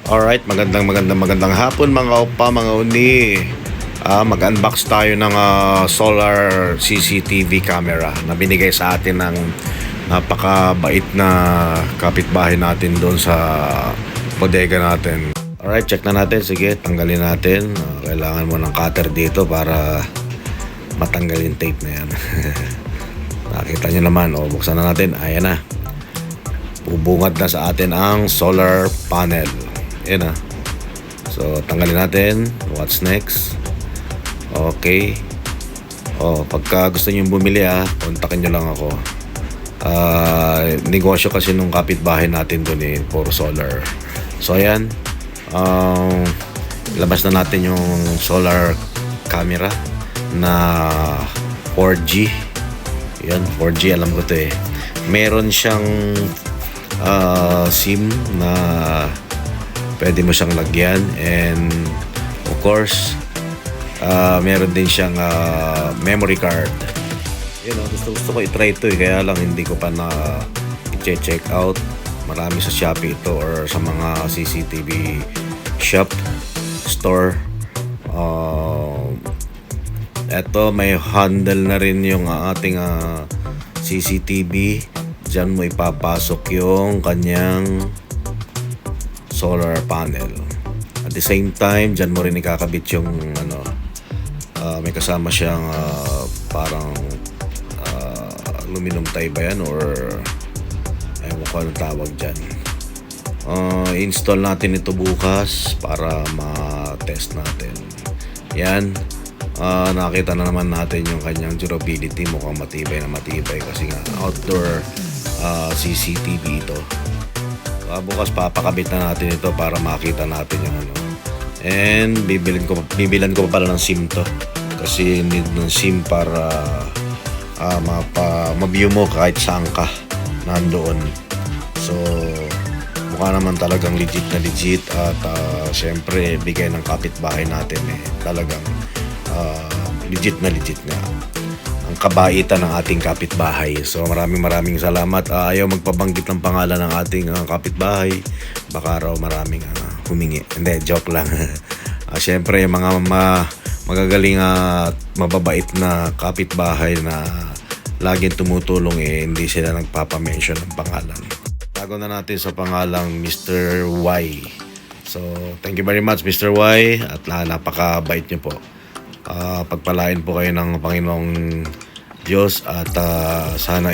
Alright, magandang hapon mga opa, mga uni. Mag-unbox tayo ng solar CCTV camera na binigay sa atin ng napakabait na kapitbahay natin doon sa bodega natin. Alright, check na natin. Sige, tanggalin natin. Kailangan mo ng cutter dito para matanggal yung tape na yan. Nakita nyo naman. Buksan na natin. Ayan na. Bubungad na sa atin ang solar panel. Ayan na. So, tanggalin natin. What's next? Okay. Pagka gusto nyo bumili kontakin nyo lang ako. Negosyo kasi nung kapitbahay natin doon puro solar. So, ayan. Labas na natin yung solar camera na 4G. Yan, 4G, alam ko to meron siyang SIM na pwede mo siyang lagyan, and of course meron din siyang memory card. Gusto ko i-try ito kaya lang hindi ko pa na i-check out. Marami sa Shopee ito or sa mga CCTV shop store. Eto, may handle na rin yung ating CCTV. Diyan mo ipapasok yung kanyang solar panel. At the same time, diyan mo rin ikakabit yung may kasama siyang parang aluminum tie ba yan or ewan ko anong tawag dyan. Install natin ito bukas para ma-test natin. Yan. Nakita na naman natin yung kanyang durability. Mukhang matibay na matibay kasi nga outdoor CCTV ito. Bukas papakabit na natin ito para makita natin yung and bibilan ko pa pala ng SIM to kasi need ng SIM para ma-view mo kahit saan ka nandoon. So mukha naman talagang legit na legit at syempre bigay ng kapitbahay natin talagang legit na legit nga ang kabaitan ng ating kapitbahay. So maraming salamat. Ayaw magpabanggit ng pangalan ng ating kapitbahay, baka raw maraming humingi. Hindi, joke lang. Syempre mga magagaling at mababait na kapitbahay na laging tumutulong hindi sila nagpapamention ng pangalan. Tago na natin sa pangalang Mr. Y. So thank you very much Mr. Y at napakabait niyo po. Pagpalain po kayo ng Panginoong Diyos at sana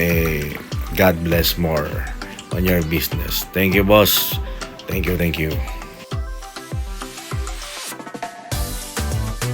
God bless more on your business. Thank you boss. Thank you.